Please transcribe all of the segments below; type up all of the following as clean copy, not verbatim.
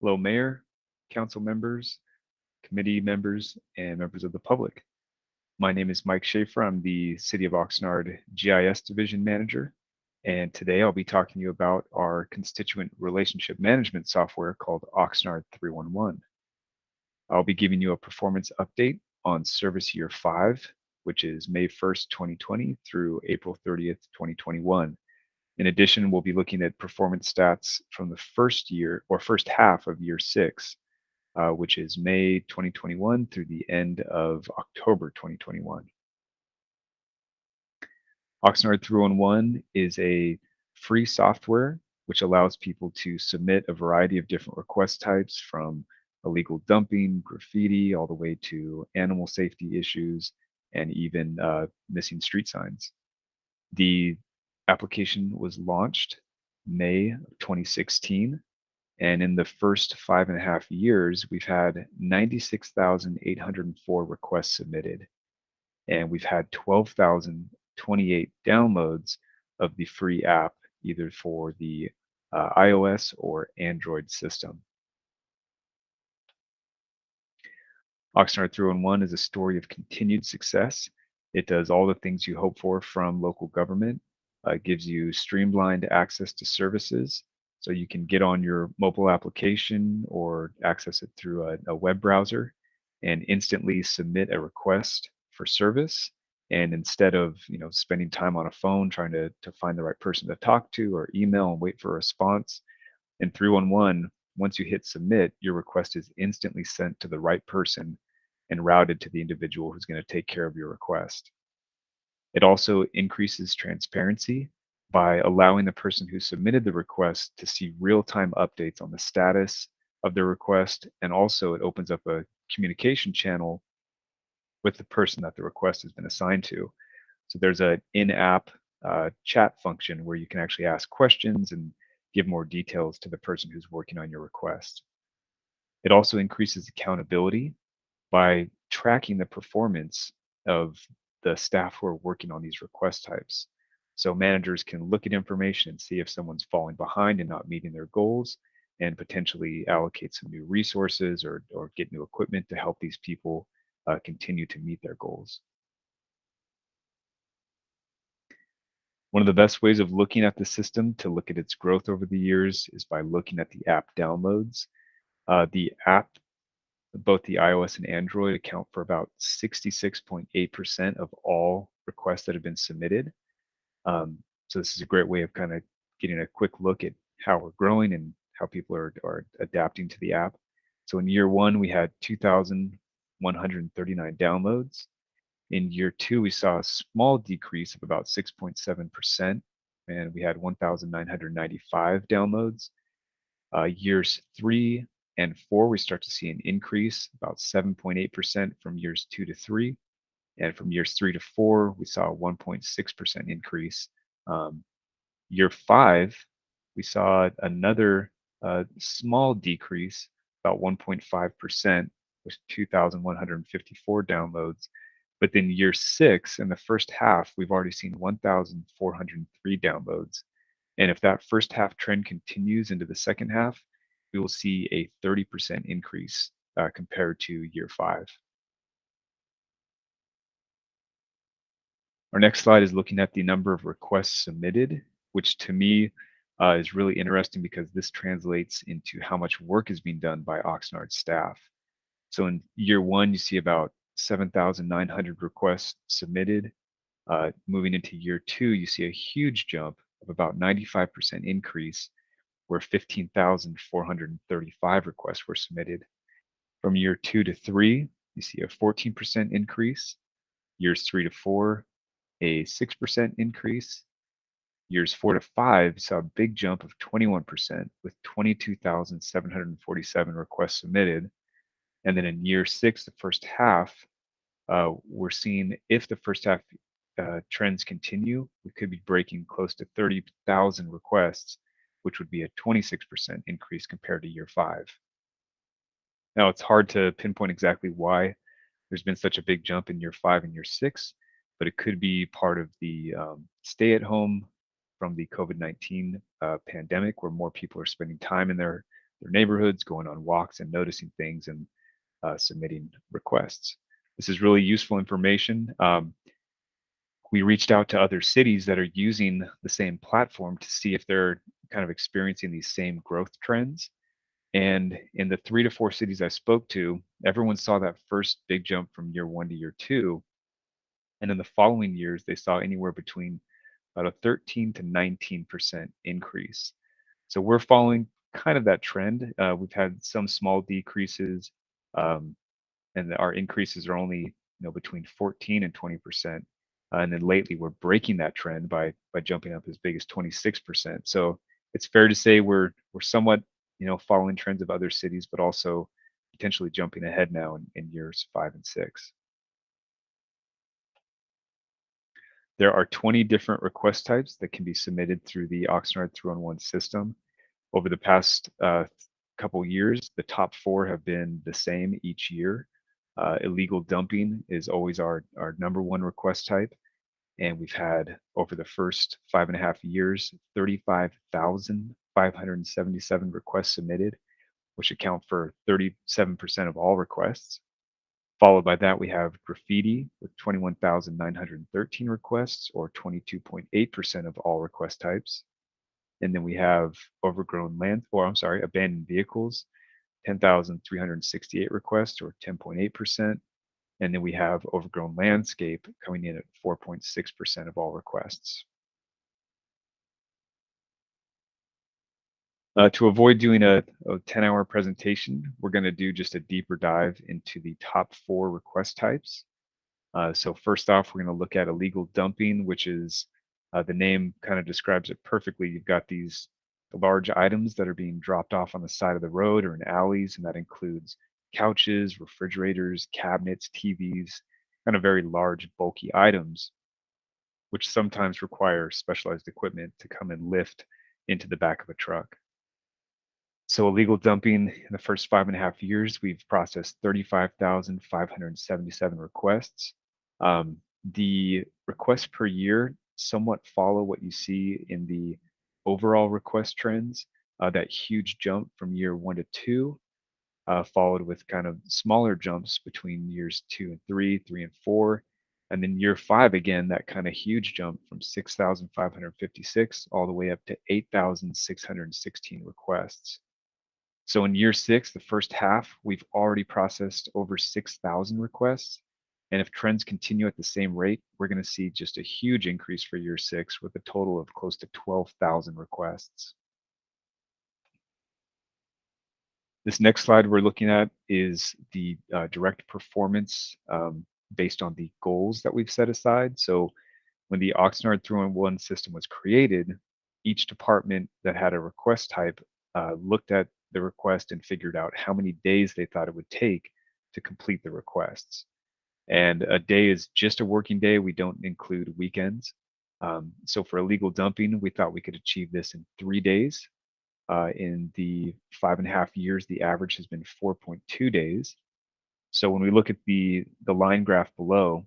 Hello, Mayor, Council members, committee members, and members of the public. My name is Mike Schaefer. I'm the City of Oxnard GIS Division Manager. And today I'll be talking to you about our constituent relationship management software called Oxnard 311. I'll be giving you a performance update on service year 5, which is May 1st, 2020 through April 30th, 2021. In addition, we'll be looking at performance stats from the first half of year 6, which is May 2021 through the end of October 2021. Oxnard 311 is a free software which allows people to submit a variety of different request types from illegal dumping, graffiti, all the way to animal safety issues, and even missing street signs. The application was launched May of 2016. And in the first 5.5 years, we've had 96,804 requests submitted. And we've had 12,028 downloads of the free app, either for the iOS or Android system. Oxnard 311 is a story of continued success. It does all the things you hope for from local government. It gives you streamlined access to services, so you can get on your mobile application or access it through a web browser and instantly submit a request for service. And instead of spending time on a phone trying to find the right person to talk to or email and wait for a response, in 311, once you hit submit, your request is instantly sent to the right person and routed to the individual who's going to take care of your request. It also increases transparency by allowing the person who submitted the request to see real-time updates on the status of their request, and also it opens up a communication channel with the person that the request has been assigned to. So there's an in-app chat function where you can actually ask questions and give more details to the person who's working on your request. It also increases accountability by tracking the performance of the staff who are working on these request types. So managers can look at information and see if someone's falling behind and not meeting their goals, and potentially allocate some new resources or get new equipment to help these people continue to meet their goals. One of the best ways of looking at the system to look at its growth over the years is by looking at the app downloads. The app, both the iOS and Android, account for about 66.8% of all requests that have been submitted. So this is a great way of kind of getting a quick look at how we're growing and how people are adapting to the app. So in year 1, we had 2,139 downloads. In year 2, we saw a small decrease of about 6.7%, and we had 1,995 downloads. Years 3 and 4, we start to see an increase, about 7.8% from years 2 to 3. And from years 3 to 4, we saw a 1.6% increase. Year 5, we saw another small decrease, about 1.5%, with 2,154 downloads. But then year 6, in the first half, we've already seen 1,403 downloads. And if that first half trend continues into the second half, we will see a 30% increase compared to year 5. Our next slide is looking at the number of requests submitted, which to me is really interesting because this translates into how much work is being done by Oxnard staff. So in year 1, you see about 7,900 requests submitted. Moving into year 2, you see a huge jump of about 95% increase, where 15,435 requests were submitted. From year 2 to 3, you see a 14% increase. Years 3 to 4, a 6% increase. Years 4 to 5 saw a big jump of 21%, with 22,747 requests submitted. And then in year 6, the first half, we're seeing, if the first half trends continue, we could be breaking close to 30,000 requests, which would be a 26% increase compared to year 5. Now, it's hard to pinpoint exactly why there's been such a big jump in year 5 and year 6, but it could be part of the stay at home from the COVID-19 pandemic, where more people are spending time in their their neighborhoods, going on walks and noticing things and submitting requests. This is really useful information. We reached out to other cities that are using the same platform to see if they're kind of experiencing these same growth trends. And in the 3 to 4 cities I spoke to, everyone saw that first big jump from year 1 to year 2. And in the following years, they saw anywhere between about a 13 to 19% increase. So we're following kind of that trend. We've had some small decreases, um, and our increases are only between 14 and 20%. And then lately, we're breaking that trend by jumping up as big as 26%. So it's fair to say we're somewhat following trends of other cities, but also potentially jumping ahead now in years 5 and 6. There are 20 different request types that can be submitted through the Oxnard 3-on-1 system. Over the past couple years, the top four have been the same each year. Illegal dumping is always our number one request type. And we've had over the first 5.5 years, 35,577 requests submitted, which account for 37% of all requests. Followed by that, we have graffiti with 21,913 requests, or 22.8% of all request types. And then we have abandoned vehicles, 10,368 requests, or 10.8%. And then we have overgrown landscape coming in at 4.6% of all requests. To avoid doing a 10-hour presentation, we're going to do just a deeper dive into the top four request types. So first off, we're going to look at illegal dumping, which is the name kind of describes it perfectly. You've got these large items that are being dropped off on the side of the road or in alleys, and that includes couches, refrigerators, cabinets, TVs, kind of very large, bulky items, which sometimes require specialized equipment to come and lift into the back of a truck. So illegal dumping in the first 5.5 years, we've processed 35,577 requests. The requests per year somewhat follow what you see in the overall request trends. That huge jump from year 1 to 2, followed with kind of smaller jumps between years 2 and 3, 3 and 4. And then year 5, again, that kind of huge jump from 6,556 all the way up to 8,616 requests. So in year 6, the first half, we've already processed over 6,000 requests. And if trends continue at the same rate, we're going to see just a huge increase for year 6 with a total of close to 12,000 requests. This next slide we're looking at is the direct performance based on the goals that we've set aside. So when the Oxnard 3-on-1 system was created, each department that had a request type looked at the request and figured out how many days they thought it would take to complete the requests. And a day is just a working day. We don't include weekends. So for illegal dumping, we thought we could achieve this in 3 days. In the 5.5 years, the average has been 4.2 days. So when we look at the line graph below,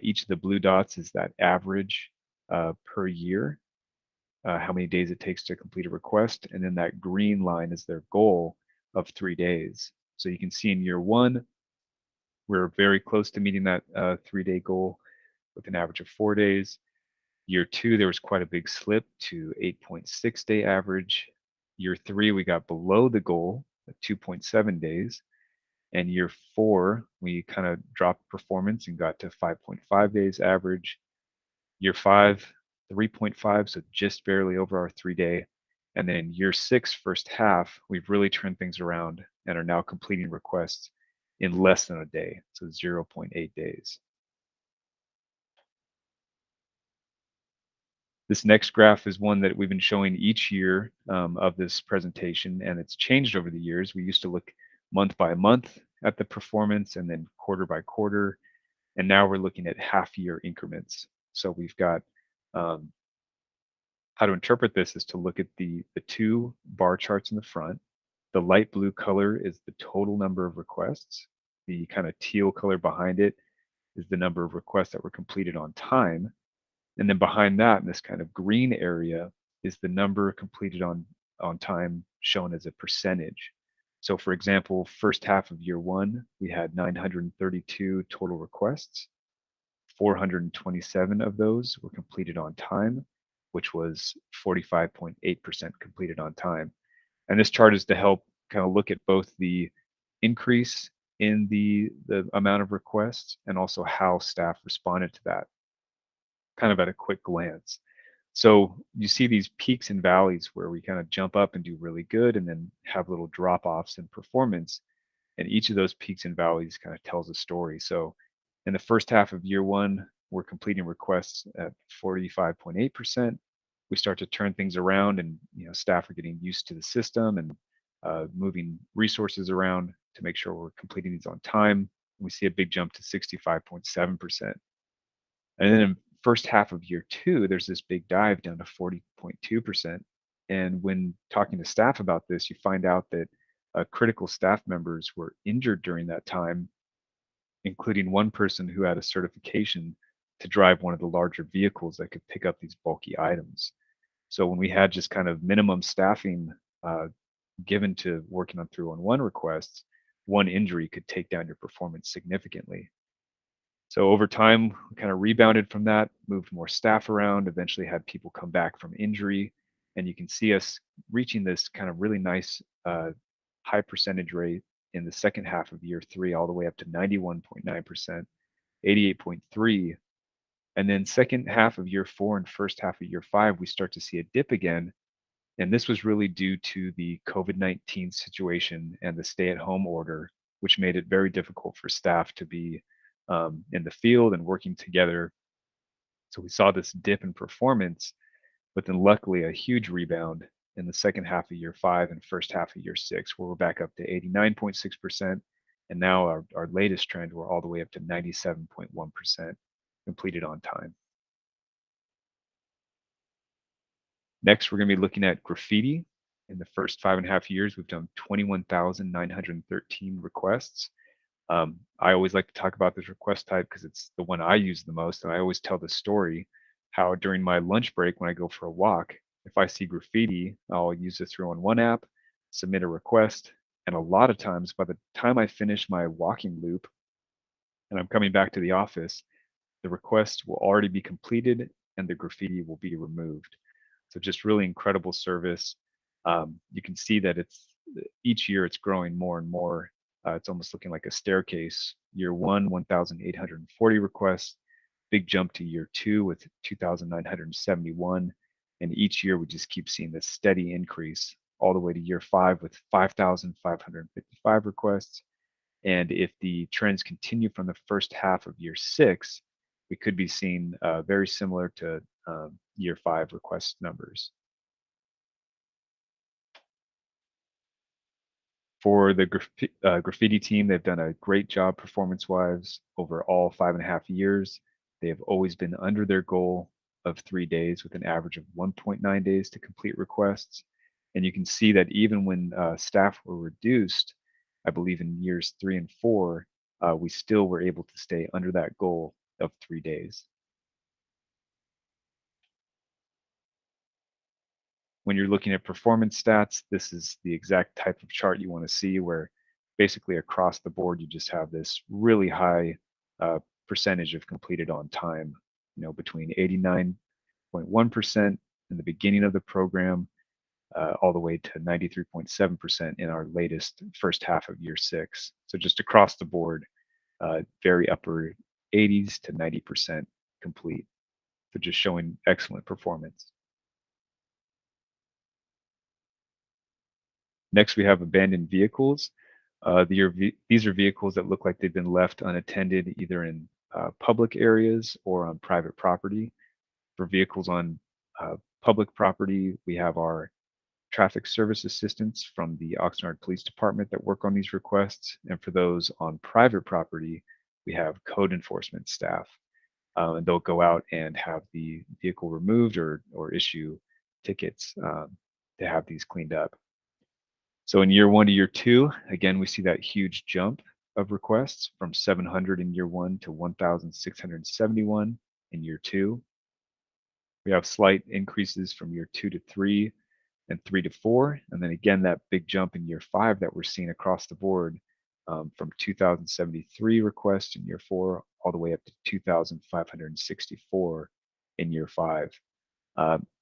each of the blue dots is that average per year, how many days it takes to complete a request. And then that green line is their goal of 3 days. So you can see in year 1, we're very close to meeting that 3-day goal with an average of 4 days. Year 2, there was quite a big slip to 8.6-day average. Year 3, we got below the goal at 2.7 days. And year 4, we kind of dropped performance and got to 5.5 days average. Year 5, 3.5, so just barely over our 3-day. And then in year 6, first half, we've really turned things around and are now completing requests in less than a day, so 0.8 days. This next graph is one that we've been showing each year of this presentation, and it's changed over the years. We used to look month by month at the performance and then quarter by quarter, and now we're looking at half-year increments. So we've got how to interpret this is to look at the 2 bar charts in the front. The light blue color is the total number of requests. The kind of teal color behind it is the number of requests that were completed on time. And then behind that, in this kind of green area, is the number completed on time shown as a percentage. So for example, first half of year one, we had 932 total requests. 427 of those were completed on time, which was 45.8% completed on time. And this chart is to help kind of look at both the increase in the amount of requests and also how staff responded to that, kind of at a quick glance. So you see these peaks and valleys where we kind of jump up and do really good and then have little drop offs in performance. And each of those peaks and valleys kind of tells a story. So in the first half of year one, we're completing requests at 45.8%. We start to turn things around, and staff are getting used to the system and moving resources around to make sure we're completing these on time. We see a big jump to 65.7%. And then in first half of year two, there's this big dive down to 40.2%. And when talking to staff about this, you find out that critical staff members were injured during that time, including one person who had a certification to drive one of the larger vehicles that could pick up these bulky items. So when we had just kind of minimum staffing uh, given to working on 311 requests, one injury could take down your performance significantly. So over time, we kind of rebounded from that, moved more staff around, eventually had people come back from injury. And you can see us reaching this kind of really nice high percentage rate in the second half of year three, all the way up to 91.9%, 88.3. And then second half of year four and first half of year five, we start to see a dip again. And this was really due to the COVID-19 situation and the stay-at-home order, which made it very difficult for staff to be in the field and working together. So we saw this dip in performance, but then luckily a huge rebound in the second half of year five and first half of year six, where we're back up to 89.6%. And now our latest trend, we're all the way up to 97.1% completed on time. Next, we're going to be looking at graffiti. In the first 5.5 years, we've done 21,913 requests. I always like to talk about this request type because it's the one I use the most. And I always tell the story how during my lunch break, when I go for a walk, if I see graffiti, I'll use the 311 app, submit a request. And a lot of times, by the time I finish my walking loop and I'm coming back to the office, the request will already be completed and the graffiti will be removed. So just really incredible service. You can see that each year it's growing more and more. It's almost looking like a staircase. Year one, 1,840 requests. Big jump to year two with 2,971. And each year we just keep seeing this steady increase all the way to year five with 5,555 requests. And if the trends continue from the first half of year six, we could be seeing very similar to year five request numbers. For the graffiti team, they've done a great job performance-wise over all 5.5 years. They have always been under their goal of 3 days with an average of 1.9 days to complete requests. And you can see that even when staff were reduced, I believe in years three and four, we still were able to stay under that goal of 3 days. When you're looking at performance stats, this is the exact type of chart you want to see, where basically across the board you just have this really high percentage of completed on time, between 89.1% in the beginning of the program all the way to 93.7% in our latest first half of year six. So just across the board, very upper 80s to 90% complete. So just showing excellent performance. Next, we have abandoned vehicles. These are vehicles that look like they've been left unattended, either in public areas or on private property. For vehicles on public property, we have our traffic service assistants from the Oxnard Police Department that work on these requests. And for those on private property, we have code enforcement staff. And they'll go out and have the vehicle removed or issue tickets to have these cleaned up. So in year one to year two, again, we see that huge jump of requests from 700 in year one to 1,671 in year two. We have slight increases from year two to three, and 3 to 4. And then again, that big jump in year 5 that we're seeing across the board, from 2,073 requests in year 4 all the way up to 2,564 in year 5.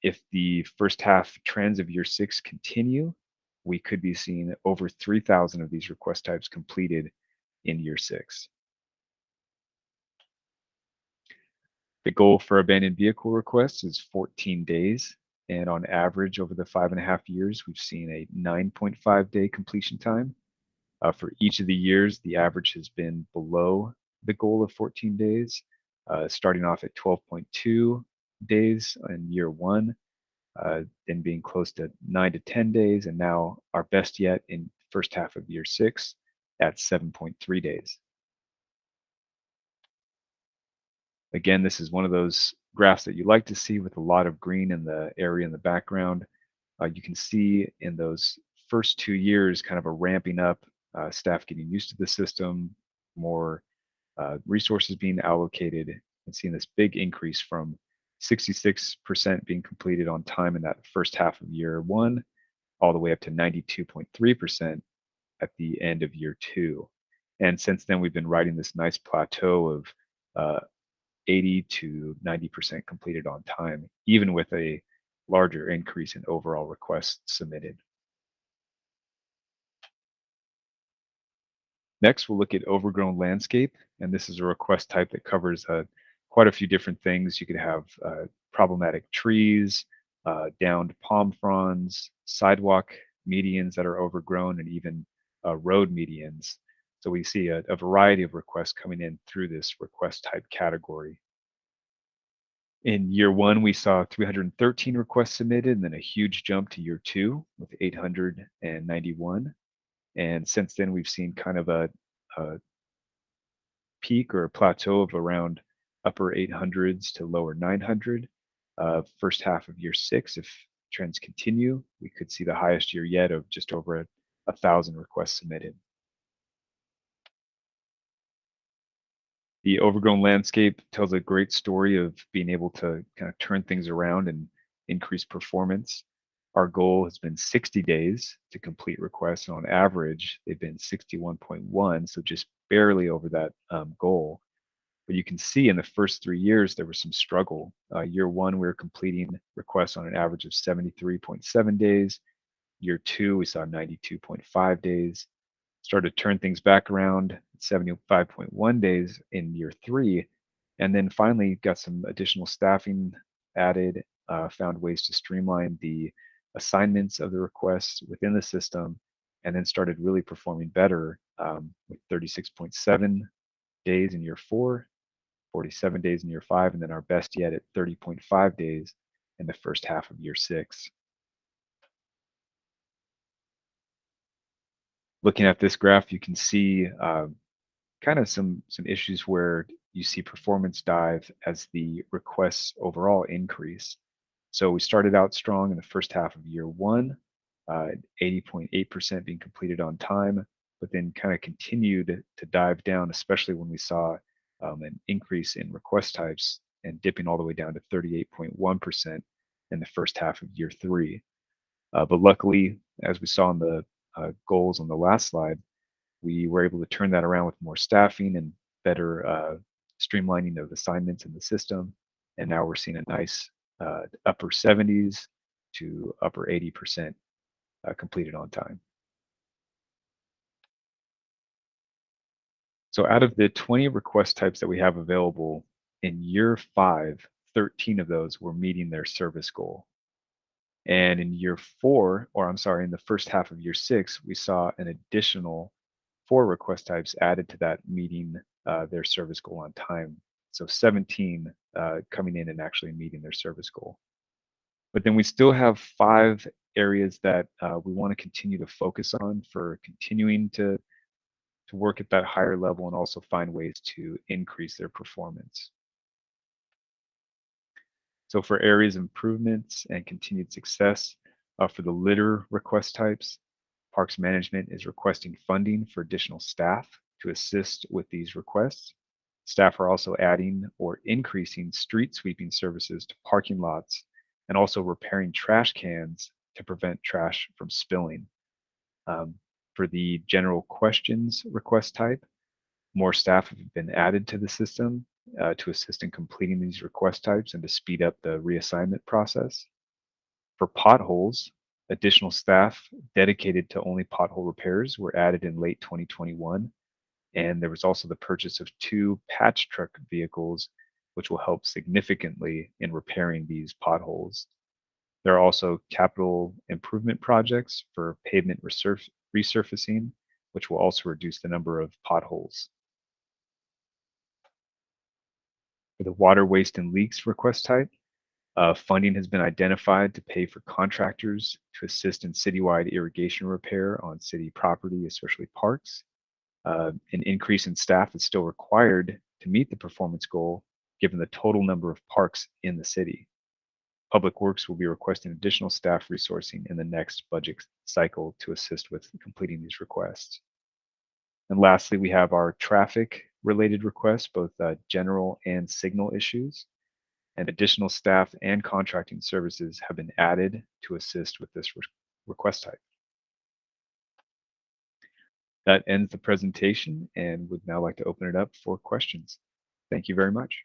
If the first half trends of year 6 continue, we could be seeing over 3,000 of these request types completed in year 6. The goal for abandoned vehicle requests is 14 days. And on average, over the 5.5 years, we've seen a 9.5-day completion time. For each of the years, the average has been below the goal of 14 days, starting off at 12.2 days in year 1, then being close to 9 to 10 days, and now our best yet in first half of year 6 at 7.3 days. Again, this is one of those graphs that you like to see with a lot of green in the area in the background. You can see in those first 2 years kind of a ramping up, staff getting used to the system, more resources being allocated, and seeing this big increase from 66% being completed on time in that first half of year 1, all the way up to 92.3% at the end of year 2. And since then, we've been riding this nice plateau of uh, 80 to 90% completed on time, even with a larger increase in overall requests submitted. Next, we'll look at overgrown landscape, and this is a request type that covers quite a few different things. You could have problematic trees, downed palm fronds, sidewalk medians that are overgrown, and even road medians. So we see a variety of requests coming in through this request type category. In year 1, we saw 313 requests submitted, and then a huge jump to year 2 with 891. And since then, we've seen kind of a peak or a plateau of around upper 800s to lower 900. First half of year 6, if trends continue, we could see the highest year yet of just over 1,000 requests submitted. The overgrown landscape tells a great story of being able to kind of turn things around and increase performance. Our goal has been 60 days to complete requests, and on average, they've been 61.1, so just barely over that goal. But you can see in the first 3 years, there was some struggle. Year 1, we were completing requests on an average of 73.7 days. Year 2, we saw 92.5 days. Started to turn things back around at 75.1 days in year 3, and then finally got some additional staffing added, found ways to streamline the assignments of the requests within the system, and then started really performing better, with 36.7 days in year 4, 47 days in year 5, and then our best yet at 30.5 days in the first half of year 6. Looking at this graph, you can see kind of some issues where you see performance dive as the requests overall increase. So we started out strong in the first half of year 1, 80.8% being completed on time, but then kind of continued to dive down, especially when we saw an increase in request types and dipping all the way down to 38.1% in the first half of year 3. But luckily, as we saw in the goals on the last slide, we were able to turn that around with more staffing and better streamlining of assignments in the system. And now we're seeing a nice upper 70s to upper 80% completed on time. So out of the 20 request types that we have available in year 5, 13 of those were meeting their service goal. And in year 4, or I'm sorry, in the first half of year 6, we saw an additional 4 request types added to that meeting their service goal on time. So 17 coming in and actually meeting their service goal. But then we still have 5 areas that we want to continue to focus on for continuing to work at that higher level and also find ways to increase their performance. So for areas of improvements and continued success, for the litter request types, Parks Management is requesting funding for additional staff to assist with these requests. Staff are also adding or increasing street sweeping services to parking lots and also repairing trash cans to prevent trash from spilling. Um, for the general questions request type, more staff have been added to the system to assist in completing these request types and to speed up the reassignment process. For potholes, additional staff dedicated to only pothole repairs were added in late 2021, and there was also the purchase of two patch truck vehicles, which will help significantly in repairing these potholes. There are also capital improvement projects for pavement resurfacing, which will also reduce the number of potholes. For the water waste and leaks request type, funding has been identified to pay for contractors to assist in citywide irrigation repair on city property, especially parks. An increase in staff is still required to meet the performance goal, given the total number of parks in the city. Public Works will be requesting additional staff resourcing in the next budget cycle to assist with completing these requests. And lastly, we have our traffic related requests, both general and signal issues, and additional staff and contracting services have been added to assist with this request type. That ends the presentation and would now like to open it up for questions. Thank you very much.